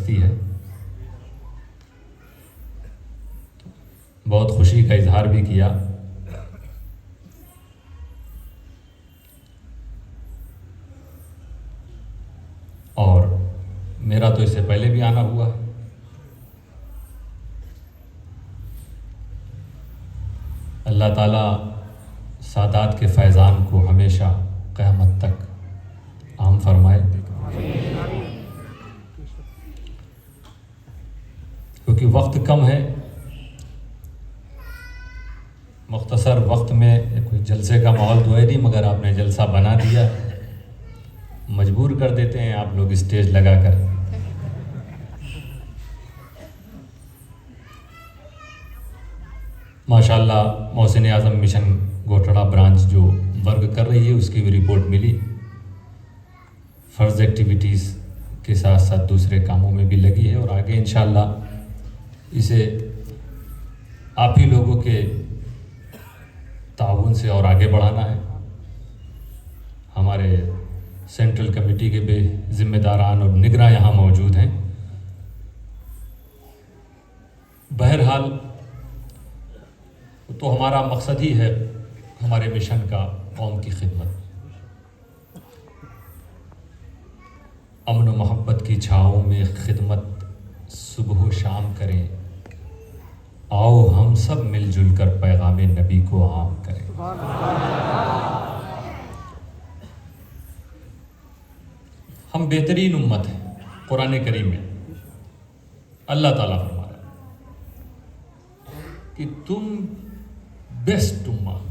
ہستی ہے. بہت خوشی کا اظہار بھی کیا. اور میرا تو اس سے پہلے بھی آنا ہوا ہے. اللہ تعالیٰ سادات کے فیضان کو ہمیشہ قیامت تک عام فرمائے. کیونکہ وقت کم ہے، مختصر وقت میں کوئی جلسے کا ماحول تو ہے نہیں، مگر آپ نے جلسہ بنا دیا. مجبور کر دیتے ہیں آپ لوگ اسٹیج لگا کر. ماشاءاللہ محسن اعظم مشن گوٹڑا برانچ جو ورک کر رہی ہے اس کی بھی رپورٹ ملی. فرض ایکٹیویٹیز کے ساتھ ساتھ دوسرے کاموں میں بھی لگی ہے، اور آگے انشاءاللہ اسے آپ ہی لوگوں کے تعاون سے اور آگے بڑھانا ہے. ہمارے سینٹرل کمیٹی کے بھی ذمہ داران اور نگراں یہاں موجود ہیں. بہرحال تو ہمارا مقصد ہی ہے ہمارے مشن کا قوم کی خدمت. امن و محبت کی چھاؤں میں خدمت صبح و شام کریں. آؤ ہم سب مل جل کر پیغام نبی کو عام کریں. ہم بہترین امت ہیں. قرآن کریم میں اللہ تعالیٰ فرما رہا ہے کہ تم بیسٹ امت،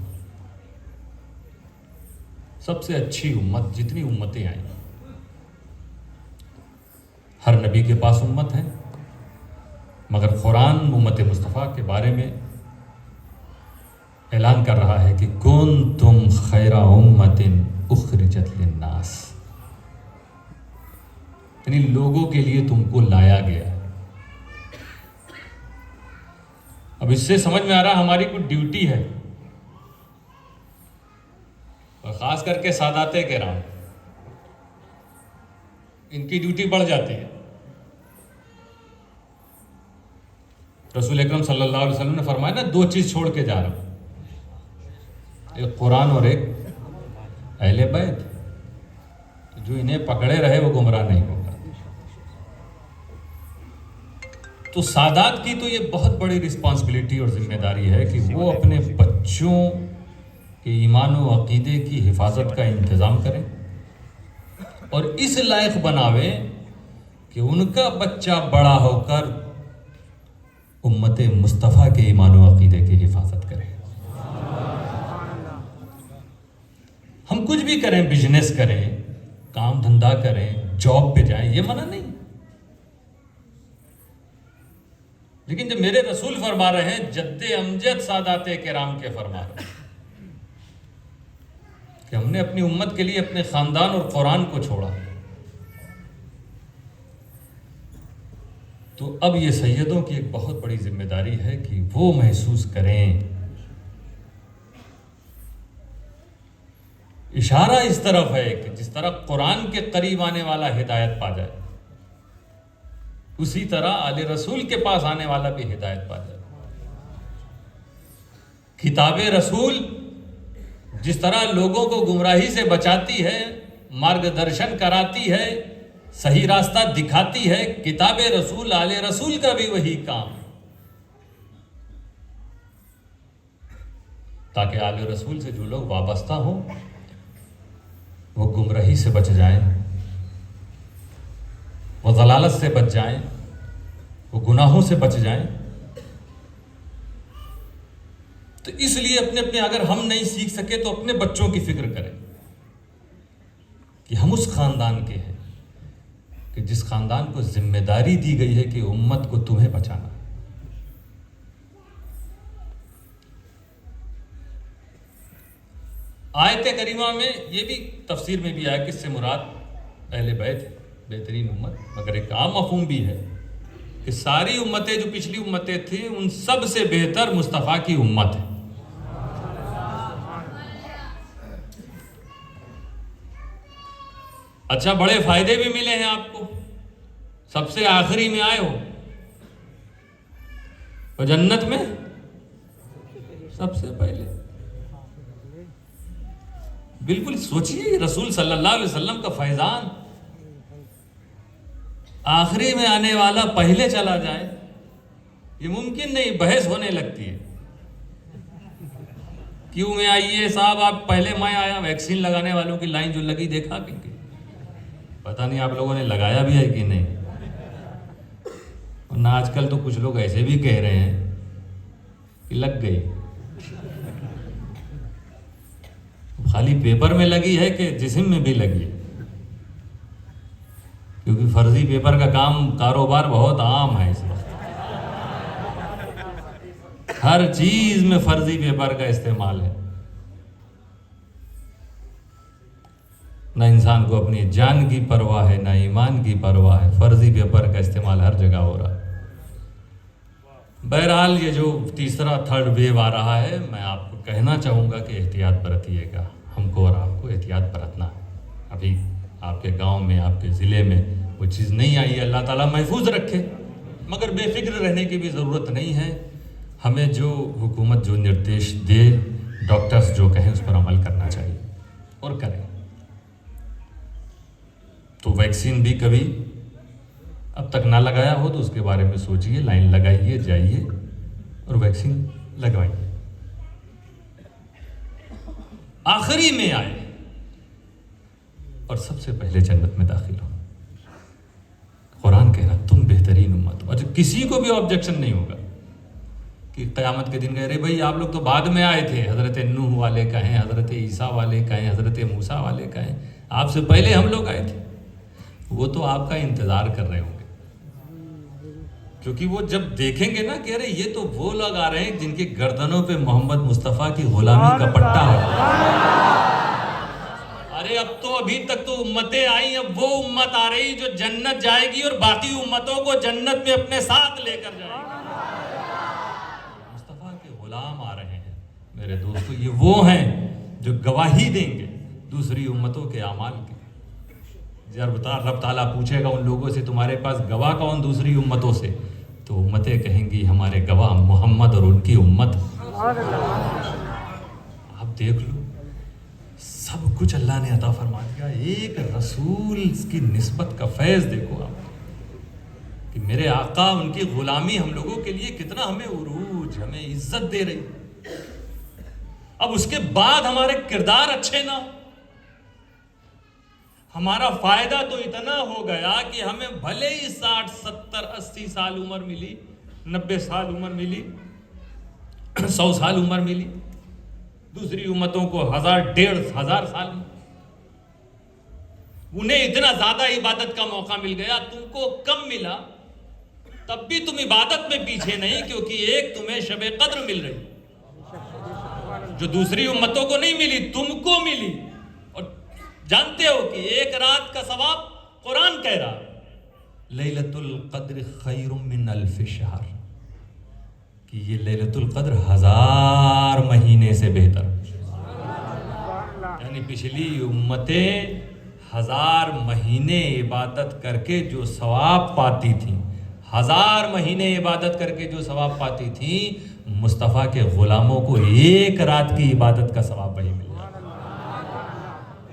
سب سے اچھی امت. جتنی امتیں آئیں ہر نبی کے پاس امت ہے، مگر قرآن امت مصطفیٰ کے بارے میں اعلان کر رہا ہے کہ کنتم خیر امت اخرجت للناس، یعنی لوگوں کے لیے تم کو لایا گیا. اب اس سے سمجھ میں آ رہا ہماری کوئی ڈیوٹی ہے، اور خاص کر کے سادات کرام ان کی ڈیوٹی بڑھ جاتی ہے. رسول اکرم صلی اللہ علیہ وسلم نے فرمایا نا، 2 چیز چھوڑ کے جا رہا ہوں، ایک قرآن اور ایک اہل بیت. جو انہیں پکڑے رہے وہ گمراہ نہیں ہوگا. تو سادات کی تو یہ بہت بڑی رسپانسبلٹی اور ذمہ داری ہے کہ وہ اپنے بچوں کے ایمان و عقیدے کی حفاظت کا انتظام کریں اور اس لائق بناویں کہ ان کا بچہ بڑا ہو کر امت مصطفیٰ کے ایمان و عقیدے کی حفاظت کرے. ہم کچھ بھی کریں، بزنس کریں، کام دھندا کریں، جاب پہ جائیں، یہ منع نہیں. لیکن جب میرے رسول فرما رہے ہیں، جد امجد سادات کرام کے فرما رہے ہیں کہ ہم نے اپنی امت کے لیے اپنے خاندان اور قرآن کو چھوڑا، تو اب یہ سیدوں کی ایک بہت بڑی ذمہ داری ہے کہ وہ محسوس کریں. اشارہ اس طرف ہے کہ جس طرح قرآن کے قریب آنے والا ہدایت پا جائے، اسی طرح آل رسول کے پاس آنے والا بھی ہدایت پا جائے. کتاب رسول جس طرح لوگوں کو گمراہی سے بچاتی ہے، مارگ درشن کراتی ہے، صحیح راستہ دکھاتی ہے، کتاب رسول آل رسول کا بھی وہی کام ہے، تاکہ آل رسول سے جو لوگ وابستہ ہوں وہ گمراہی سے بچ جائیں، وہ ضلالت سے بچ جائیں، وہ گناہوں سے بچ جائیں. تو اس لیے اپنے اگر ہم نہیں سیکھ سکے تو اپنے بچوں کی فکر کریں کہ ہم اس خاندان کے ہیں کہ جس خاندان کو ذمہ داری دی گئی ہے کہ امت کو تمہیں بچانا. آیت کریمہ میں یہ بھی تفسیر میں بھی آیا کہ اس سے مراد اہل بیت ہے، بہترین امت، مگر ایک عام مفہوم بھی ہے کہ ساری امتیں جو پچھلی امتیں تھیں ان سب سے بہتر مصطفیٰ کی امت ہے. اچھا، بڑے فائدے بھی ملے ہیں آپ کو. سب سے آخری میں آئے ہو، اور جنت میں سب سے پہلے. بالکل سوچئے رسول صلی اللہ علیہ وسلم کا فیضان، آخری میں آنے والا پہلے چلا جائے، یہ ممکن نہیں. بحث ہونے لگتی ہے، کیوں میں آئیے صاحب آپ پہلے، میں آیا. ویکسین لگانے والوں کی لائن جو لگی دیکھا کہ پتہ نہیں آپ لوگوں نے لگایا بھی ہے کہ نہیں. ورنہ آج کل تو کچھ لوگ ایسے بھی کہہ رہے ہیں کہ لگ گئی. خالی پیپر میں لگی ہے کہ جسم میں بھی لگی ہے؟ کیونکہ فرضی پیپر کا کاروبار بہت عام ہے اس وقت. ہر چیز میں فرضی پیپر کا استعمال ہے. نہ انسان کو اپنی جان کی پرواہ ہے، نہ ایمان کی پرواہ ہے. فرضی پیپر کا استعمال ہر جگہ ہو رہا ہے. بہرحال یہ جو تیسرا تھرڈ ویو آ رہا ہے، میں آپ کو کہنا چاہوں گا کہ احتیاط برتیے گا. ہم کو اور آپ کو احتیاط برتنا ہے. ابھی آپ کے گاؤں میں، آپ کے ضلع میں وہ چیز نہیں آئی ہے، اللہ تعالیٰ محفوظ رکھے. مگر بے فکر رہنے کی بھی ضرورت نہیں ہے. ہمیں جو حکومت جو نردیش دے، ڈاکٹرز جو کہیں اس پر عمل کرنا چاہیے اور کریں. تو ویکسین بھی کبھی اب تک نہ لگایا ہو تو اس کے بارے میں سوچئے، لائن لگائیے، جائیے اور ویکسین لگوائیے. آخری میں آئے اور سب سے پہلے جنت میں داخل ہو. قرآن کہہ رہا تم بہترین امت ہو. اور کسی کو بھی آبجیکشن نہیں ہوگا کہ قیامت کے دن کہہ رہے بھائی آپ لوگ تو بعد میں آئے تھے، حضرت نوح والے کہیں، حضرت عیسیٰ والے کہیں، حضرت موسیٰ والے کہیں، آپ سے پہلے ہم لوگ آئے تھے. وہ تو آپ کا انتظار کر رہے ہوں گے، کیونکہ وہ جب دیکھیں گے نا کہ ارے یہ تو وہ لوگ آ رہے ہیں جن کی گردنوں پہ محمد مصطفیٰ کی غلامی کا پٹا ہے. ارے اب تو ابھی تک تو امتیں آئیں، اب وہ امت آ رہی جو جنت جائے گی اور باقی امتوں کو جنت میں اپنے ساتھ لے کر جائے گی. مصطفیٰ کے غلام آ رہے ہیں میرے دوستو. یہ وہ ہیں جو گواہی دیں گے دوسری امتوں کے اعمال کی. رب تعالیٰ پوچھے گا ان لوگوں سے تمہارے پاس گواہ کون دوسری امتوں سے؟ تو امتیں کہیں گی ہمارے گواہ محمد اور ان کی امت. آپ دیکھ لو سب کچھ اللہ نے عطا فرما دیا. ایک رسول کی نسبت کا فیض دیکھو آپ کہ میرے آقا ان کی غلامی ہم لوگوں کے لیے کتنا ہمیں عروج، ہمیں عزت دے رہی. اب اس کے بعد ہمارے کردار اچھے نہ، ہمارا فائدہ تو اتنا ہو گیا کہ ہمیں بھلے ہی 60 70 80 سال عمر ملی، 90 سال عمر ملی، 100 سال عمر ملی، دوسری امتوں کو 1000 1500 سال میں، انہیں اتنا زیادہ عبادت کا موقع مل گیا، تم کو کم ملا. تب بھی تم عبادت میں پیچھے نہیں، کیونکہ ایک تمہیں شب قدر مل رہی جو دوسری امتوں کو نہیں ملی، تم کو ملی. اور جانتے ہو کہ ایک رات کا ثواب قرآن کہہ رہا لیلۃ القدر خیر من الف شہر، کہ یہ لیلۃ القدر 1000 مہینے سے بہتر. یعنی پچھلی امتیں 1000 مہینے عبادت کر کے جو ثواب پاتی تھیں، 1000 مہینے عبادت کر کے جو ثواب پاتی تھیں، مصطفیٰ کے غلاموں کو ایک رات کی عبادت کا ثواب وہی مل جاتا.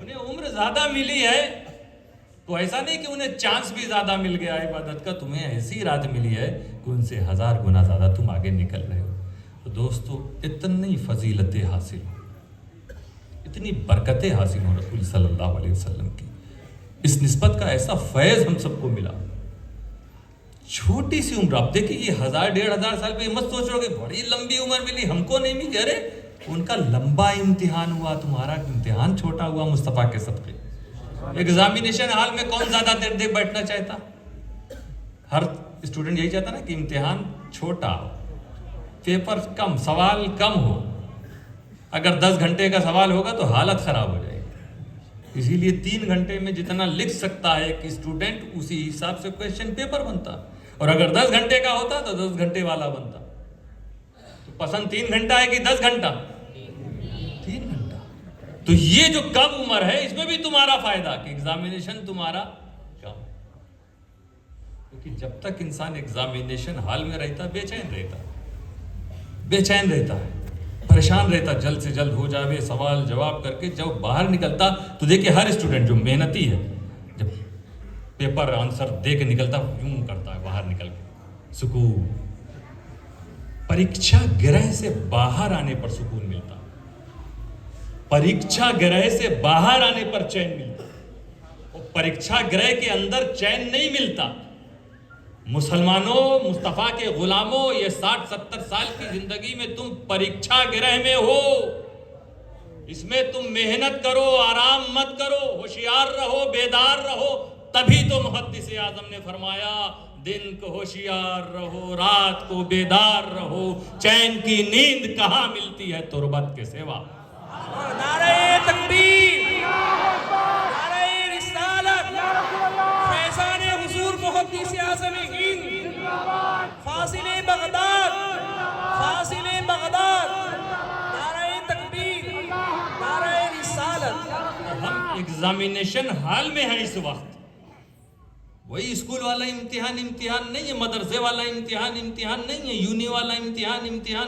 انہیں عمر زیادہ ملی ہے تو ایسا نہیں کہ انہیں چانس بھی زیادہ مل گیا عبادت کا، تمہیں ایسی رات ملی ہے کہ ان سے 1000 گنا زیادہ تم آگے نکل رہے ہو. تو دوستو اتنی فضیلتیں حاصل ہو، اتنی برکتیں حاصل ہوں رسول صلی اللہ علیہ وسلم کی، اس نسبت کا ایسا فیض ہم سب کو ملا. چھوٹی سی عمر، آپ دیکھیں یہ 1000 1500 سال پہ مت سوچ رہو کہ بڑی لمبی عمر ملی ہم کو نہیں ملی. ارے ان کا لمبا امتحان ہوا، تمہارا امتحان چھوٹا ہوا مصطفیٰ کے صدقے. ایگزامینیشن ہال میں کون زیادہ دیر دیر بیٹھنا چاہتا؟ ہر اسٹوڈنٹ یہی چاہتا نا کہ امتحان چھوٹا ہو، پیپر کم، سوال کم ہو. اگر 10 گھنٹے کا سوال ہوگا تو حالت خراب ہو جائے گی. اسی لیے 3 گھنٹے میں جتنا لکھ سکتا ہے ایک اسٹوڈنٹ، اسی حساب سے کویشچن پیپر بنتا. اور اگر 10 گھنٹے کا ہوتا تو 10 گھنٹے والا بنتا. تو پسند 3 گھنٹہ ہے کہ 10 گھنٹہ؟ 3 گھنٹہ. تو یہ جو کم عمر ہے اس میں بھی تمہارا فائدہ کہ ایگزامینیشن تمہارا کم. کہ جب تک انسان ایگزامینیشن ہال میں رہتا بے چین رہتا ہے، پریشان رہتا، جلد سے جلد ہو جاوے سوال جواب کر کے. جب باہر نکلتا تو دیکھیں ہر اسٹوڈنٹ جو محنتی ہے جب پیپر آنسر دے کے نکلتا یوں کرتا ہے باہر نکل کے سکون. پریکشا گرہ سے باہر آنے پر سکون ملتا، پریکشا گرہ سے باہر آنے پر چین ملتا، اور پریکشا گرہ کے اندر چین نہیں ملتا. مسلمانوں، مصطفیٰ کے غلاموں، یہ 60-70 سال کی زندگی میں تم پریکشا گرہ میں ہو. اس میں تم محنت کرو، آرام مت کرو، ہوشیار رہو، بیدار رہو. تبھی تو محدث اعظم نے فرمایا دن کو ہوشیار رہو، رات کو بیدار رہو، چین کی نیند کہاں ملتی ہے تربت کے سوا. نعرہ تکبیر، نعرہ رسالت، فیضان حضور محدث اعظم ہند، فاضل بغداد، فاضل بغداد. نعرہ تکبیر، نعرہ رسالت. ہم ایگزامینیشن ہال میں ہیں اس وقت. وہی اسکول والا امتحان نہیں ہے، مدرسے والا امتحان نہیں ہے، یونی والا امتحان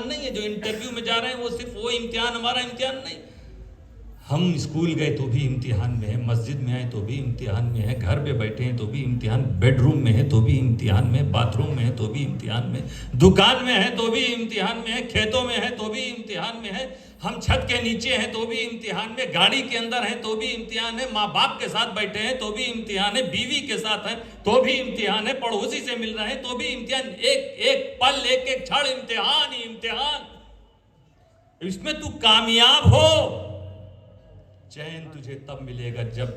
نہیں ہے. جو انٹرویو میں جا رہے ہیں وہ صرف وہ امتحان ہمارا امتحان نہیں. ہم اسکول گئے تو بھی امتحان میں ہیں، مسجد میں آئے تو بھی امتحان میں ہیں، گھر پہ بیٹھے ہیں تو بھی امتحان، بیڈ روم میں ہے تو بھی امتحان میں، باتھ روم میں ہے تو بھی امتحان میں، دکان میں ہے تو بھی امتحان میں ہے، کھیتوں میں ہے تو بھی امتحان میں ہے، ہم چھت کے نیچے ہیں تو بھی امتحان میں، گاڑی کے اندر ہیں تو بھی امتحان ہے، ماں باپ کے ساتھ بیٹھے ہیں تو بھی امتحان ہے، بیوی کے ساتھ ہیں تو بھی امتحان ہے، پڑوسی سے مل رہے ہیں تو بھی امتحان. ایک پل، ایک چھڑ امتحان ہی امتحان. اس میں تو کامیاب ہو. چین تجھے تب ملے گا جب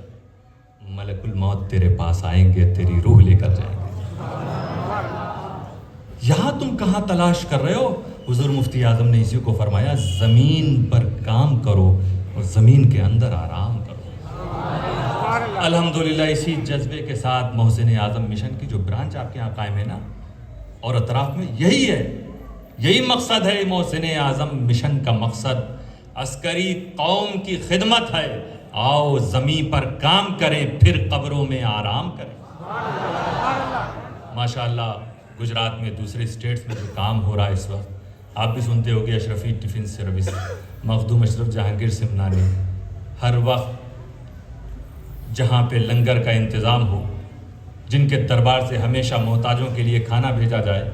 ملک الموت تیرے پاس آئیں گے، تیری روح لے کر جائیں گے. یہاں تم کہاں تلاش کر رہے ہو؟ حضور مفتی اعظم نے اسی کو فرمایا زمین پر کام کرو اور زمین کے اندر آرام کرو. الحمدللہ اسی جذبے کے ساتھ محسن اعظم مشن کی جو برانچ آپ کے یہاں قائم ہے نا اور اطراف میں، یہی ہے، یہی مقصد ہے محسن اعظم مشن کا مقصد. عسکری قوم کی خدمت ہے. آؤ زمین پر کام کریں، پھر قبروں میں آرام کریں. ماشاءاللہ گجرات میں، دوسرے اسٹیٹس میں جو کام ہو رہا ہے اس وقت، آپ بھی سنتے ہوگے اشرفی ٹفن سروس، مخدوم اشرف جہانگیر سمنانی. ہر وقت جہاں پہ لنگر کا انتظام ہو، جن کے دربار سے ہمیشہ محتاجوں کے لیے کھانا بھیجا جائے،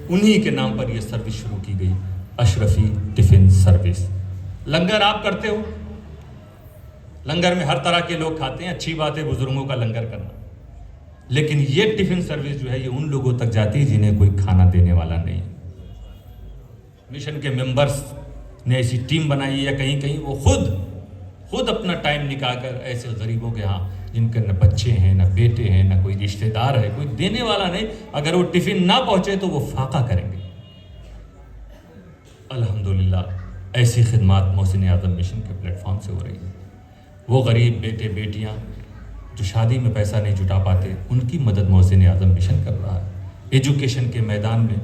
انہی کے نام پر یہ سروس شروع کی گئی، اشرفی ٹفن سروس. لنگر آپ کرتے ہو، لنگر میں ہر طرح کے لوگ کھاتے ہیں، اچھی بات ہے بزرگوں کا لنگر کرنا، لیکن یہ ٹفن سروس جو ہے یہ ان لوگوں تک جاتی ہے جنہیں کوئی کھانا دینے والا نہیں. مشن کے ممبرز نے ایسی ٹیم بنائی ہے، یا کہیں کہیں وہ خود اپنا ٹائم نکال کر ایسے غریبوں کے ہاں جن کے نہ بچے ہیں، نہ بیٹے ہیں، نہ کوئی رشتہ دار ہے، کوئی دینے والا نہیں، اگر وہ ٹفن نہ پہنچے تو وہ فاقہ کریں گے. الحمدللہ ایسی خدمات محسن اعظم مشن کے پلیٹ فارم سے ہو رہی ہے. وہ غریب بیٹے بیٹیاں جو شادی میں پیسہ نہیں جٹا پاتے، ان کی مدد محسن اعظم مشن کر رہا ہے. ایجوکیشن کے میدان میں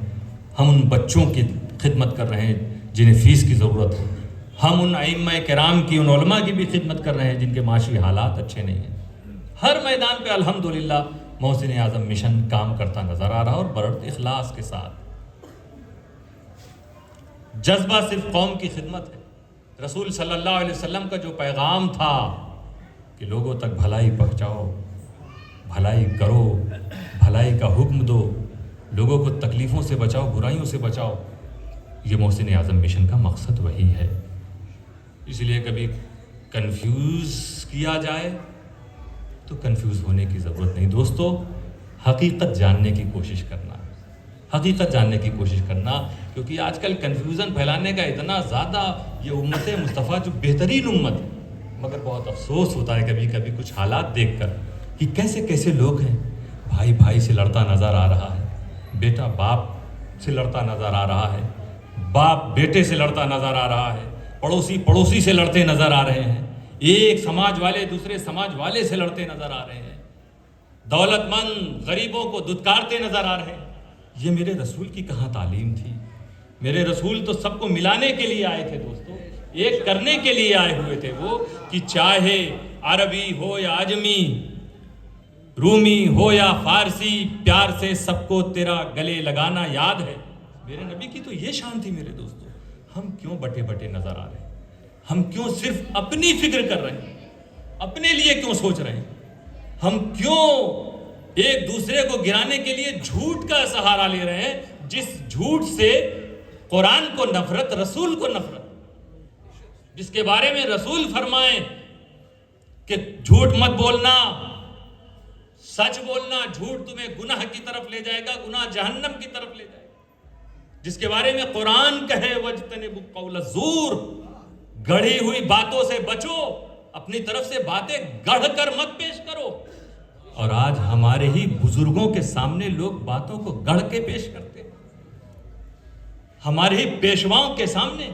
ہم ان بچوں کی خدمت کر رہے ہیں جنہیں فیس کی ضرورت ہے. ہم ان ائمہ کرام کی، ان علماء کی بھی خدمت کر رہے ہیں جن کے معاشی حالات اچھے نہیں ہیں. ہر میدان پہ الحمدللہ محسن اعظم مشن کام کرتا نظر آ رہا اور بڑے اخلاص کے ساتھ. جذبہ صرف قوم کی خدمت ہے. رسول صلی اللہ علیہ وسلم کا جو پیغام تھا کہ لوگوں تک بھلائی پہنچاؤ، بھلائی کرو، بھلائی کا حکم دو، لوگوں کو تکلیفوں سے بچاؤ، برائیوں سے بچاؤ، یہ محسن اعظم مشن کا مقصد وہی ہے. اس لیے کبھی کنفیوز کیا جائے تو کنفیوز ہونے کی ضرورت نہیں. دوستو، حقیقت جاننے کی کوشش کرنا، حقیقت جاننے کی کوشش کرنا، کیونکہ آج کل کنفیوژن پھیلانے کا اتنا زیادہ، یہ امت مصطفیٰ جو بہترین امت ہے، مگر بہت افسوس ہوتا ہے کبھی کبھی کچھ حالات دیکھ کر کہ کیسے کیسے لوگ ہیں. بھائی بھائی سے لڑتا نظر آ رہا ہے، بیٹا باپ سے لڑتا نظر آ رہا ہے، باپ بیٹے سے لڑتا نظر آ رہا ہے، پڑوسی سے لڑتے نظر آ رہے ہیں، ایک سماج والے دوسرے سماج والے سے لڑتے نظر آ رہے ہیں، دولت مند غریبوں کو دھتکارتے نظر آ رہے ہیں. یہ میرے رسول کی کہاں تعلیم تھی؟ میرے رسول تو سب کو ملانے کے لیے آئے تھے دوستو، ایک کرنے کے لیے آئے ہوئے تھے وہ، کہ چاہے عربی ہو یا عجمی، رومی ہو یا فارسی، پیار سے سب کو تیرا گلے لگانا یاد ہے. میرے نبی کی تو یہ شان تھی میرے دوستو. ہم کیوں بٹے بٹے نظر آ رہے ہیں؟ ہم کیوں صرف اپنی فکر کر رہے ہیں؟ اپنے لیے کیوں سوچ رہے ہیں؟ ہم کیوں ایک دوسرے کو گرانے کے لیے جھوٹ کا سہارا لے رہے ہیں، جس جھوٹ سے قرآن کو نفرت، رسول کو نفرت، جس کے بارے میں رسول فرمائیں کہ جھوٹ مت بولنا، سچ بولنا، جھوٹ تمہیں گناہ کی طرف لے جائے گا، گناہ جہنم کی طرف لے جائے گا، جس کے بارے میں قرآن کہے وَاجْتَنِبُوا قَوْلَ الزُّورِ، گڑھی ہوئی باتوں سے بچو، اپنی طرف سے باتیں گڑھ کر مت پیش کرو. اور آج ہمارے ہی بزرگوں کے سامنے لوگ باتوں کو گڑھ کے پیش کرتے ہیں. ہمارے ہی پیشواؤں کے سامنے،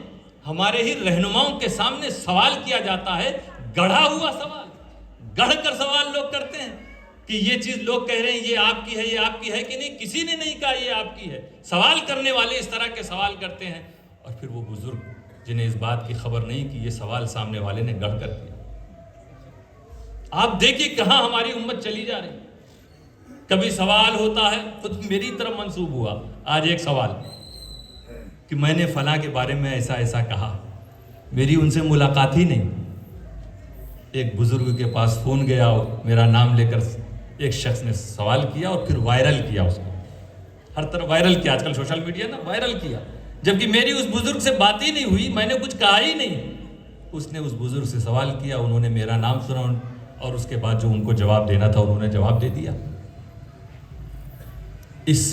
ہمارے ہی رہنماؤں کے سامنے سوال کیا جاتا ہے، گڑھا ہوا سوال، گڑھ کر سوال لوگ کرتے ہیں کہ یہ چیز لوگ کہہ رہے ہیں یہ آپ کی ہے، یہ آپ کی ہے کہ نہیں. کسی نے نہیں کہا یہ آپ کی ہے. سوال کرنے والے اس طرح کے سوال کرتے ہیں، اور پھر وہ بزرگ جنہیں اس بات کی خبر نہیں کہ یہ سوال سامنے والے نے گڑھ کر کیا. آپ دیکھیے کہاں ہماری امت چلی جا رہی. کبھی سوال ہوتا ہے، خود میری طرف منسوب ہوا آج ایک سوال کہ میں نے فلاں کے بارے میں ایسا ایسا کہا. میری ان سے ملاقات ہی نہیں. ایک بزرگ کے پاس فون گیا، میرا نام لے کر ایک شخص نے سوال کیا اور پھر وائرل کیا اس کو. ہر طرف وائرل کیا، آج کل سوشل میڈیا نا، وائرل کیا. جبکہ میری اس بزرگ سے بات ہی نہیں ہوئی، میں نے کچھ کہا ہی نہیں. اس نے اس بزرگ سے سوال کیا، انہوں نے میرا نام سنا اور اس کے بعد جو ان کو جواب دینا تھا انہوں نے جواب دے دیا. اس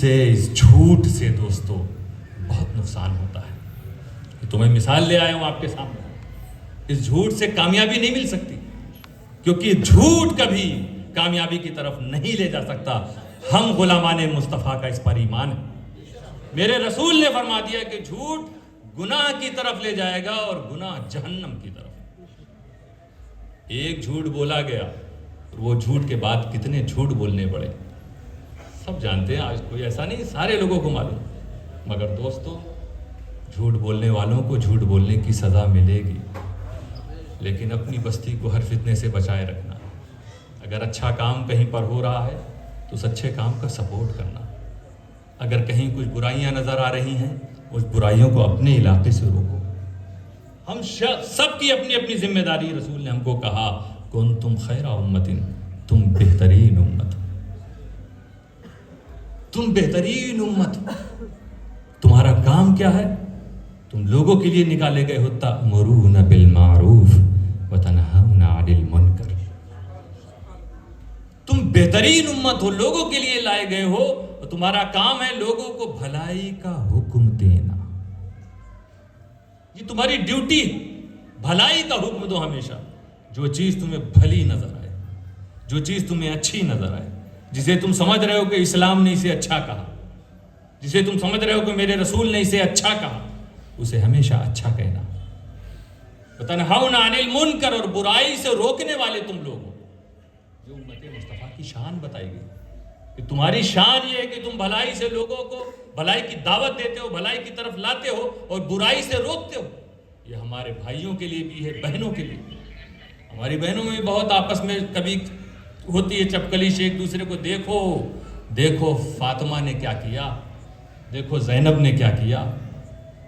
جھوٹ سے دوستو بہت نقصان ہوتا ہے. تو میں مثال لے آیا ہوں آپ کے سامنے. اس جھوٹ سے کامیابی نہیں مل سکتی، کیونکہ جھوٹ کبھی کامیابی کی طرف نہیں لے جا سکتا. ہم غلامان مصطفیٰ کا اس پر ایمان ہے. میرے رسول نے فرما دیا کہ جھوٹ گناہ کی طرف لے جائے گا اور گناہ جہنم کی طرف. ایک جھوٹ بولا گیا اور وہ جھوٹ کے بعد کتنے جھوٹ بولنے پڑے سب جانتے ہیں. آج کوئی ایسا نہیں، سارے لوگوں کو معلوم. مگر دوستو جھوٹ بولنے والوں کو جھوٹ بولنے کی سزا ملے گی، لیکن اپنی بستی کو ہر فتنے سے بچائے رکھنا. اگر اچھا کام کہیں پر ہو رہا ہے تو اس اچھے کام کا سپورٹ کرنا. اگر کہیں کچھ برائیاں نظر آ رہی ہیں اس برائیوں کو اپنے علاقے سے روکو. ہم سب کی اپنی اپنی ذمہ داری. رسول نے ہم کو کہا کنتم خیر امت، تم بہترین امت، تم بہترین امت. تمہارا کام کیا ہے؟ تم لوگوں کے لیے نکالے گئے ہو تأمرون بالمعروف وتنہون عن المنکر. تم بہترین امت ہو، لوگوں کے لیے لائے گئے ہو، اور تمہارا کام ہے لوگوں کو بھلائی کا حکم دینا. یہ تمہاری ڈیوٹی ہے. بھلائی کا حکم دو ہمیشہ. جو چیز تمہیں بھلی نظر آئے، جو چیز تمہیں اچھی نظر آئے، جسے تم سمجھ رہے ہو کہ اسلام نے اسے اچھا کہا، جسے تم سمجھ رہے ہو کہ میرے رسول نے اسے اچھا کہا، اسے ہمیشہ اچھا کہنا. وَتَنْهَوْنَ عَنِ الْمُنْكَرِ، اور برائی سے روکنے والے تم لوگ ہو. جو امت مصطفیٰ کی شان بتائی گئی کہ تمہاری شان یہ ہے کہ تم بھلائی سے لوگوں کو بھلائی کی دعوت دیتے ہو، بھلائی کی طرف لاتے ہو اور برائی سے روکتے ہو. یہ ہمارے بھائیوں کے لیے بھی ہے، بہنوں کے لیے. ہماری بہنوں میں بھی بہت آپس میں کبھی ہوتی ہے چپکلیش. ایک دوسرے کو دیکھو دیکھو فاطمہ نے کیا کیا، دیکھو زینب نے کیا کیا،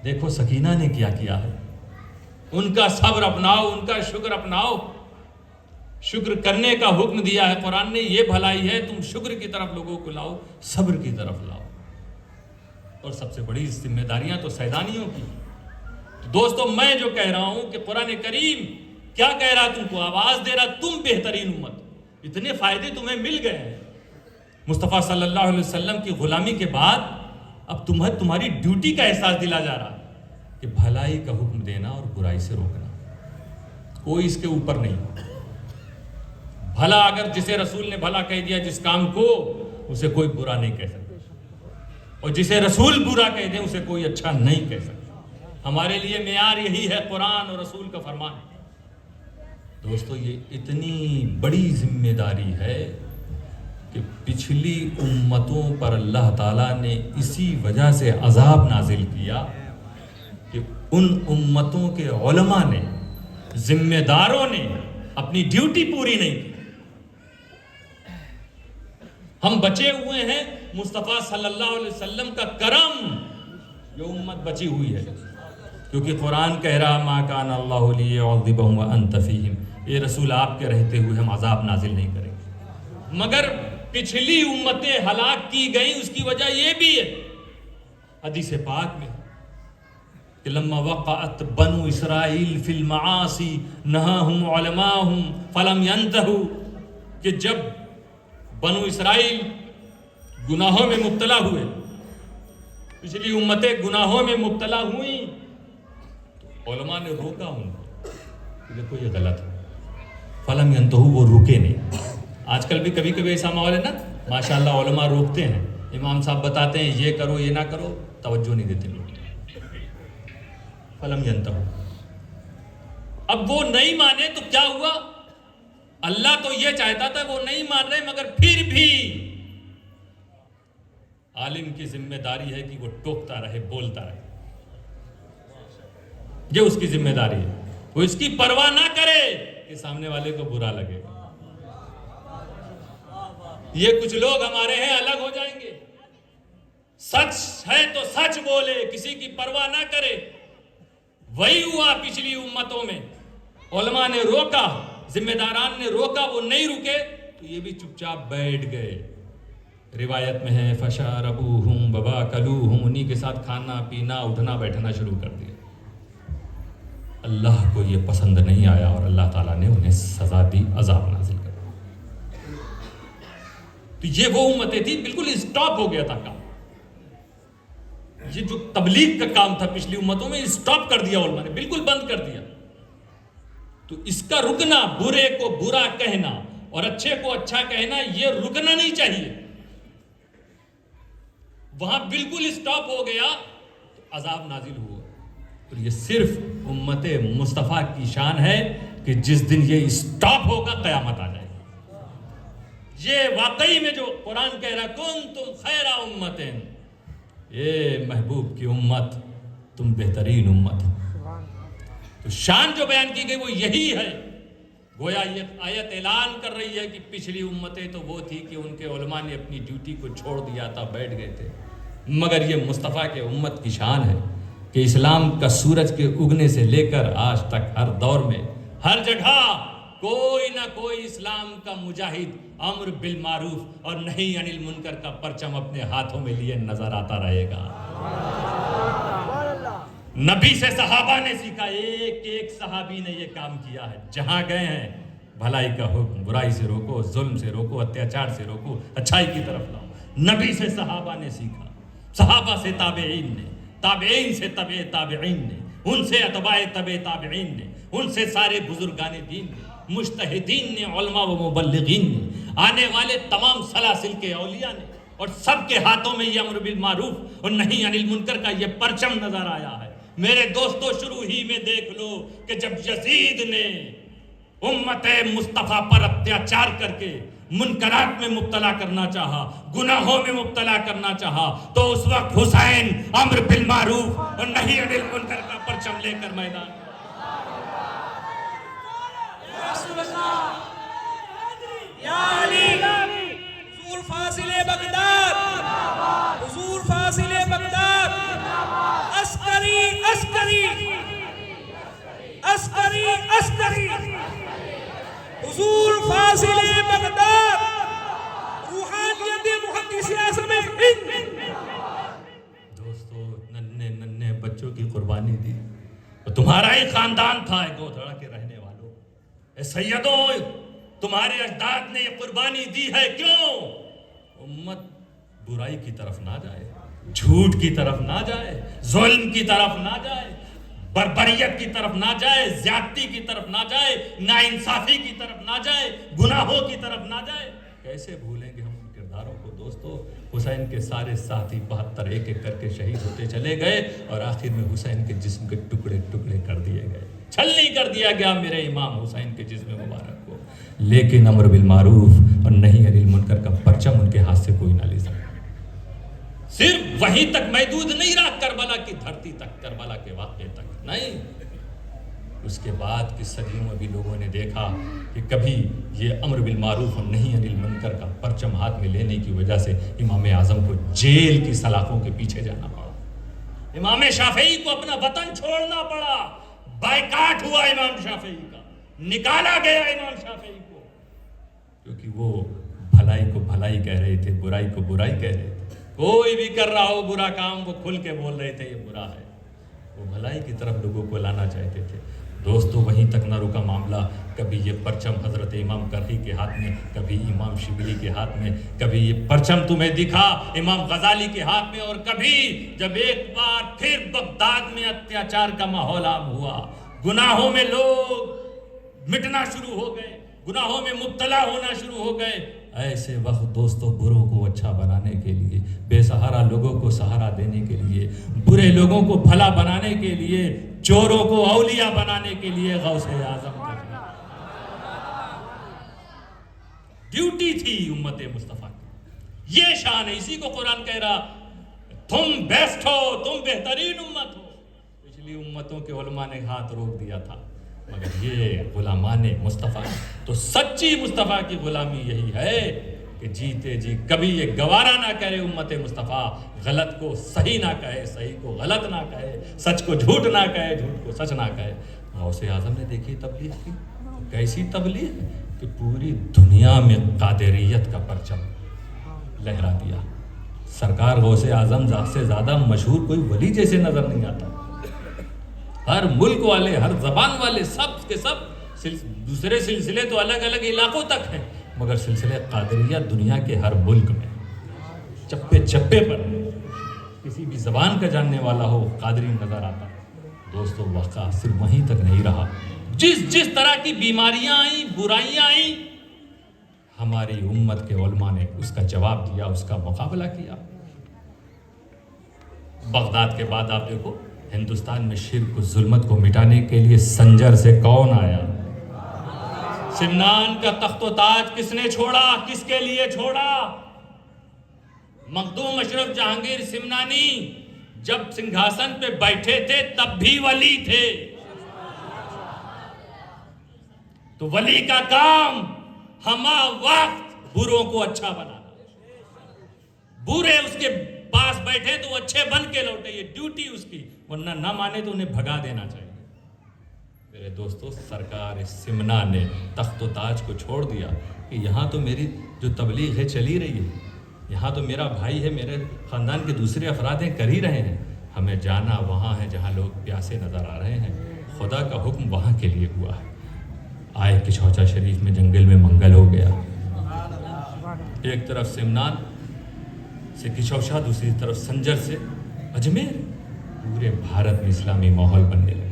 دیکھو سکینہ نے کیا کیا ہے. ان کا صبر اپناؤ، ان کا شکر اپناؤ. شکر کرنے کا حکم دیا ہے قرآن نے. یہ بھلائی ہے تم شکر کی طرف لوگوں کو لاؤ، صبر کی طرف لاؤ. اور سب سے بڑی ذمہ داریاں تو سیدانیوں کی. تو دوستو میں جو کہہ رہا ہوں کہ قرآن کریم کیا کہہ رہا، تم کو آواز دے رہا تم بہترین امت. اتنے فائدے تمہیں مل گئے ہیں. مصطفیٰ صلی اللہ علیہ وسلم کی غلامی کے بعد اب تمہاری ڈیوٹی کا احساس دلا جا رہا کہ بھلائی کا حکم دینا اور برائی سے روکنا. کوئی اس کے اوپر نہیں. بھلا اگر جسے رسول نے بھلا کہہ دیا جس کام کو، اسے کوئی برا نہیں کہہ سکتا، اور جسے رسول برا کہہ دیں اسے کوئی اچھا نہیں کہہ سکتا. ہمارے لیے معیار یہی ہے، قرآن اور رسول کا فرمان. دوستو یہ اتنی بڑی ذمہ داری ہے کہ پچھلی امتوں پر اللہ تعالیٰ نے اسی وجہ سے عذاب نازل کیا کہ ان امتوں کے علماء نے، ذمہ داروں نے اپنی ڈیوٹی پوری نہیں کی. ہم بچے ہوئے ہیں مصطفیٰ صلی اللہ علیہ وسلم کا کرم، یہ امت بچی ہوئی ہے، کیونکہ قرآن کہہ رہا ما کان اللہ لیعذبہم وانت فیہم، یہ رسول آپ کے رہتے ہوئے ہم عذاب نازل نہیں کریں گے۔ مگر پچھلی امتیں ہلاک کی گئیں، اس کی وجہ یہ بھی ہے حدیث پاک میں کہ لما وقعت بنو اسرائیل فی المعاصی نہاہم علماءہم فلم ینتہوا، کہ جب بنو اسرائیل گناہوں میں مبتلا ہوئے، پچھلی امتیں گناہوں میں مبتلا ہوئیں، تو علماء نے روکا ان کو کہ دیکھو یہ غلط ہے، فلم ینتہوا، وہ رکے نہیں۔ آج کل بھی کبھی کبھی ایسا ماحول ہے نا، ماشاءاللہ علماء روکتے ہیں، امام صاحب بتاتے ہیں یہ کرو یہ نہ کرو، توجہ نہیں دیتے لوگ، فلم ینتہوا۔ اب وہ نہیں مانے تو کیا ہوا؟ اللہ تو یہ چاہتا تھا وہ نہیں مان رہے، مگر پھر بھی عالم کی ذمہ داری ہے کہ وہ ٹوکتا رہے، بولتا رہے، یہ اس کی ذمہ داری ہے، وہ اس کی پرواہ نہ کرے کہ سامنے والے کو برا لگے گا۔ یہ کچھ لوگ ہمارے ہیں الگ ہو جائیں گے، سچ ہے تو سچ بولے، کسی کی پرواہ نہ کرے۔ وہی ہوا پچھلی امتوں میں، علماء نے روکا، ذمہ داران نے روکا، وہ نہیں رکے تو یہ بھی چپ چاپ بیٹھ گئے۔ روایت میں ہے فشاربوہم وباکلوہم، انہی کے ساتھ کھانا پینا اٹھنا بیٹھنا شروع کر دیا۔ اللہ کو یہ پسند نہیں آیا اور اللہ تعالیٰ نے انہیں سزا دی، عذاب نازل کر دیا۔ تو یہ وہ امتیں تھی، بالکل اسٹاپ ہو گیا تھا کام، یہ جو تبلیغ کا کام تھا پچھلی امتوں میں اسٹاپ کر دیا علماء نے، بالکل بند کر دیا۔ تو اس کا رکنا، برے کو برا کہنا اور اچھے کو اچھا کہنا، یہ رکنا نہیں چاہیے۔ وہاں بالکل اسٹاپ ہو گیا تو عذاب نازل ہوا۔ تو یہ صرف امت مصطفیٰ کی شان ہے کہ جس دن یہ اسٹاپ ہوگا قیامت آ جائے گی۔ یہ واقعی میں جو قرآن کہہ رہا کنتم خیر امت، اے محبوب کی امت تم بہترین امت۔ تو شان جو بیان کی گئی وہ یہی ہے، گویا یہ آیت اعلان کر رہی ہے کہ پچھلی امتیں تو وہ تھی کہ ان کے علماء نے اپنی ڈیوٹی کو چھوڑ دیا تھا، بیٹھ گئے تھے، مگر یہ مصطفیٰ کے امت کی شان ہے کہ اسلام کا سورج کے اگنے سے لے کر آج تک ہر دور میں ہر جگہ کوئی نہ کوئی اسلام کا مجاہد امر بالمعروف اور نہی عن المنکر کا پرچم اپنے ہاتھوں میں لیے نظر آتا رہے گا۔ نبی سے صحابہ نے سیکھا، ایک ایک صحابی نے یہ کام کیا ہے، جہاں گئے ہیں بھلائی کا حکم، برائی سے روکو، ظلم سے روکو، اتیاچار سے روکو، اچھائی کی طرف لاؤ۔ نبی سے صحابہ نے سیکھا، صحابہ سے تابعین نے، تابعین سے تبع تابعین نے، ان سے اتباع تبع تابعین نے، ان سے سارے بزرگان دین نے، مجتہدین نے، علماء و مبلغین نے، آنے والے تمام سلاسل کے اولیاء نے، اور سب کے ہاتھوں میں یہ امر بالمعروف اور نہی عن المنکر کا یہ پرچم نظر آیا ہے۔ میرے دوستو شروع ہی میں دیکھ لو کہ جب یزید نے امت مصطفیٰ پر اتیاچار کر کے منکرات میں مبتلا کرنا چاہا، گناہوں میں مبتلا کرنا چاہا، تو اس وقت حسین امر بالمعروف اور نہی عن المنکر کا پرچم لے کر میدان یا علی، حضور فاصل بغداد، حضور فاصل بغداد، عسکری عسکری عسکری عسکری، حضور فاصل بغداد، روحانیت محدث اعظم ہند۔ دوستو ننھے ننھے بچوں کی قربانی دی، تمہارا ہی خاندان تھا گودھڑا کے رہنے والوں، اے سیدوں تمہارے اجداد نے یہ قربانی دی ہے، کیوں؟ امت برائی کی طرف نہ جائے، جھوٹ کی طرف نہ جائے، ظلم کی طرف نہ جائے، بربریت کی طرف نہ جائے، زیادتی کی طرف نہ جائے، ناانصافی کی طرف نہ جائے، گناہوں کی طرف نہ جائے۔ کیسے بھولیں گے ہم ان کرداروں کو دوستو؟ حسین کے سارے ساتھی 72 ایک ایک کر کے شہید ہوتے چلے گئے، اور آخر میں حسین کے جسم کے ٹکڑے ٹکڑے کر دیے گئے، چھلنی کر دیا گیا میرے امام حسین کے جسم مبارک کو۔ لیکن امر بالمعروف اور نہی عن المنکر کا پرچم ان کے ہاتھ سے کوئی نہ لے سکتا۔ صرف وہیں تک محدود نہیں رہا، کربلا کی دھرتی تک، کربلا کے واقعے تک نہیں، اس کے بعد کی صدیوں میں بھی لوگوں نے دیکھا کہ کبھی یہ امر بالمعروف اور نہی عن المنکر کا پرچم ہاتھ میں لینے کی وجہ سے امام اعظم کو جیل کی سلاخوں کے پیچھے جانا پڑا، امام شافعی کو اپنا وطن چھوڑنا پڑا، بائیکاٹ ہوا امام شافعی کا، نکالا گیا امام شافعی کو، کیونکہ وہ بھلائی کو بھلائی کہہ رہے تھے، برائی کو برائی کہہ رہے تھے۔ کوئی بھی کر رہا ہو برا کام وہ کھل کے بول رہے تھے یہ برا ہے، وہ بھلائی کی طرف لوگوں کو لانا چاہتے تھے۔ دوستو وہیں تک نہ رکا معاملہ، کبھی یہ پرچم حضرت امام کرخی کے ہاتھ میں، کبھی امام شبلی کے ہاتھ میں، کبھی یہ پرچم تمہیں دکھا امام غزالی کے ہاتھ میں، اور کبھی جب ایک بار پھر بغداد میں اتیاچار کا ماحول عام ہوا، گناہوں میں لوگ مٹنا شروع ہو گئے، گناہوں میں مبتلا ہونا شروع ہو گئے، ایسے وقت دوستو بروں کو اچھا بنانے کے لیے، بے سہارا لوگوں کو سہارا دینے کے لیے، برے لوگوں کو بھلا بنانے کے لیے، چوروں کو اولیاء بنانے کے لیے غوث اعظم کا ڈیوٹی تھی امت مصطفیٰ کی۔ یہ شان ہے، اسی کو قرآن کہہ رہا تم بیسٹ ہو، تم بہترین امت ہو۔ پچھلی امتوں کے علماء نے ہاتھ روک دیا تھا، مگر یہ غلامان مصطفیٰ، تو سچی مصطفیٰ کی غلامی یہی ہے کہ جیتے جی کبھی یہ گوارا نہ کرے امت مصطفیٰ غلط کو صحیح نہ کہے، صحیح کو غلط نہ کہے، سچ کو جھوٹ نہ کہے، جھوٹ کو سچ نہ کہے۔ غوث اعظم نے دیکھی تبلیغ کی، کیسی تبلیغ کہ پوری دنیا میں قادریت کا پرچم لہرا دیا۔ سرکار غوث اعظم سے زیادہ مشہور کوئی ولی جیسے نظر نہیں آتا، ہر ملک والے، ہر زبان والے، سب کے سب، دوسرے سلسلے تو الگ الگ علاقوں تک ہیں، مگر سلسلہ قادریہ دنیا کے ہر ملک میں چپے چپے پر کسی بھی زبان کا جاننے والا ہو قادری نظر آتا۔ دوستو واقعہ صرف وہیں تک نہیں رہا، جس طرح کی بیماریاں آئیں، برائیاں آئیں، ہماری امت کے علماء نے اس کا جواب دیا، اس کا مقابلہ کیا۔ بغداد کے بعد آپ دیکھو ہندوستان میں شرک و ظلمت کو مٹانے کے لیے سنجر سے کون آیا؟ سمنان کا تخت و تاج کس نے چھوڑا؟ کس کے لیے چھوڑا؟ مخدوم اشرف جہانگیر سمنانی جب سنگھاسن پہ بیٹھے تھے تب بھی ولی تھے، تو ولی کا کام ہمہ وقت بروں کو اچھا بنانا، برے اس کے پاس بیٹھے تو وہ اچھے بن کے لوٹے، یہ ڈیوٹی اس کی، ورنہ نہ مانے تو انہیں بھگا دینا چاہیے۔ میرے دوستو سرکار سمنا نے تخت و تاج کو چھوڑ دیا کہ یہاں تو میری جو تبلیغ ہے چلی رہی ہے، یہاں تو میرا بھائی ہے، میرے خاندان کے دوسرے افراد ہیں، کر ہی رہے ہیں، ہمیں جانا وہاں ہے جہاں لوگ پیاسے نظر آ رہے ہیں، خدا کا حکم وہاں کے لیے ہوا ہے۔ آئے کچھوچا شریف میں جنگل میں منگل ہو گیا، ایک طرف سمنان سے کچھوچا، دوسری طرف سنجر سے اجمیر، پورے بھارت میں اسلامی ماحول بننے لگا۔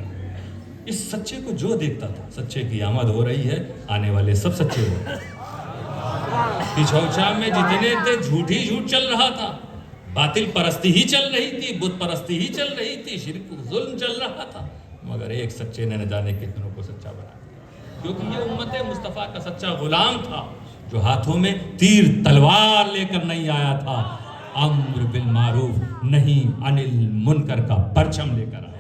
اس سچے کو جو دیکھتا تھا، سچے کی آمد ہو رہی ہے، آنے والے سب سچے ہو رہے ہیں۔ کچھوچا میں جتنے تھے جھوٹ ہی جھوٹ چل رہا تھا، باطل پرستی ہی چل رہی تھی، بت پرستی ہی چل رہی تھی، شرک ظلم چل رہا تھا، مگر ایک سچے نے نہ جانے کتنوں کو سچا بنا دیا، کیونکہ یہ امت مصطفیٰ کا سچا غلام تھا جو ہاتھوں میں تیر تلوار لے کر نہیں آیا تھا، امر بالمعروف نہی عن المنکر کا پرچم لے کر آیا،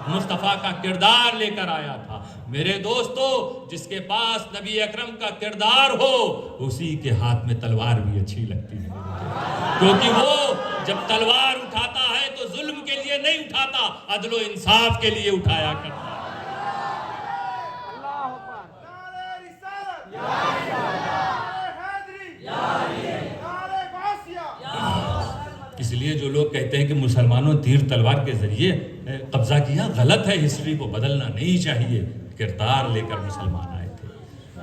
مصطفیٰ کا کردار لے کر آیا تھا۔ میرے دوستو جس کے پاس نبی اکرم کا کردار ہو اسی کے ہاتھ میں تلوار بھی اچھی لگتی ہے، کیونکہ وہ جب تلوار اٹھاتا ہے تو ظلم کے لیے نہیں اٹھاتا، عدل و انصاف کے لیے اٹھایا کرتا ہے۔ اس لیے جو لوگ کہتے ہیں کہ مسلمانوں تیر تلوار کے ذریعے قبضہ کیا، غلط ہے، ہسٹری کو بدلنا نہیں چاہیے۔ کردار لے کر مسلمان آئے تھے،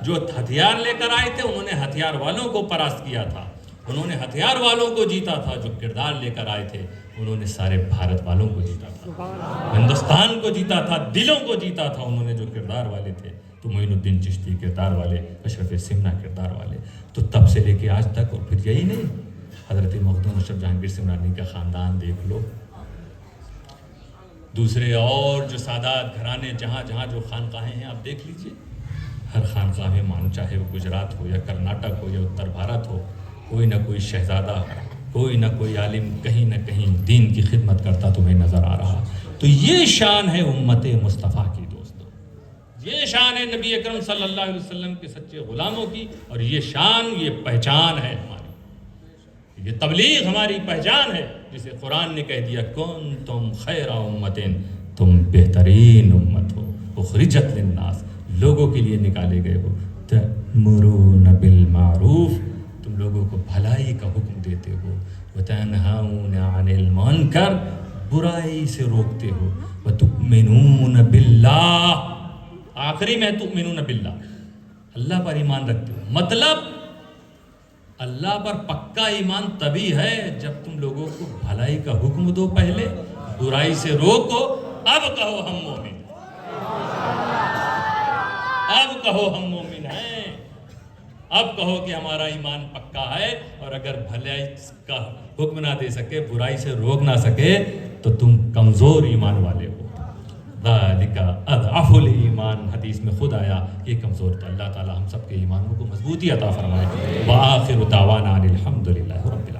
جو ہتھیار لے کر آئے تھے انہوں نے ہتھیار والوں کو پراست کیا تھا، انہوں نے ہتھیار والوں کو جیتا تھا، جو کردار لے کر آئے تھے انہوں نے سارے بھارت والوں کو جیتا تھا، ہندوستان کو جیتا تھا، دلوں کو جیتا تھا، انہوں نے جو کردار والے تھے، تو معین الدین چشتی کردار والے، اشرف سمنا کردار والے، تو تب سے لے کے آج تک، اور پھر یہی نہیں، حضرت مخدوم اشرف جہانگیر سمنانی کا خاندان دیکھ لو، دوسرے اور جو سادات گھرانے جہاں جہاں جو خانقاہیں ہیں آپ دیکھ لیجئے، ہر خانقاہ میں مانو چاہے وہ گجرات ہو یا کرناٹک ہو یا اتر بھارت ہو، کوئی نہ کوئی شہزادہ، کوئی نہ کوئی عالم کہیں نہ کہیں دین کی خدمت کرتا تمہیں نظر آ رہا۔ تو یہ شان ہے امت مصطفیٰ کی دوستو، یہ شان ہے نبی اکرم صلی اللہ علیہ وسلم کے سچے غلاموں کی، اور یہ شان، یہ پہچان ہے ہماری، یہ تبلیغ ہماری پہچان ہے، جسے قرآن نے کہہ دیا کنتم خیر امت، تم بہترین امت ہو، اخرجت للناس، لوگوں کے لیے نکالے گئے ہو، تأمرون بالمعروف، تم لوگوں کو بھلائی کا حکم دیتے ہو، وتنہون عن المنکر، برائی سے روکتے ہو، وتؤمنون باللہ، آخری میں تؤمنون باللہ، اللہ پر ایمان رکھتے ہو۔ مطلب اللہ پر پکا ایمان تبھی ہے جب تم لوگوں کو بھلائی کا حکم دو، پہلے برائی سے روکو، اب کہو ہم مومن، اب کہو ہم مومن ہیں، اب کہو کہ ہمارا ایمان پکا ہے، اور اگر بھلائی کا حکم نہ دے سکے، برائی سے روک نہ سکے، تو تم کمزور ایمان والے ہو۔ ذالک اضعف الایمان، حدیث میں خود آیا کہ کمزور، تو اللہ تعالی ہم سب کے ایمانوں کو مضبوطی عطا فرمائے۔ وآخر دعوانا ان الحمد للہ رب العالمین۔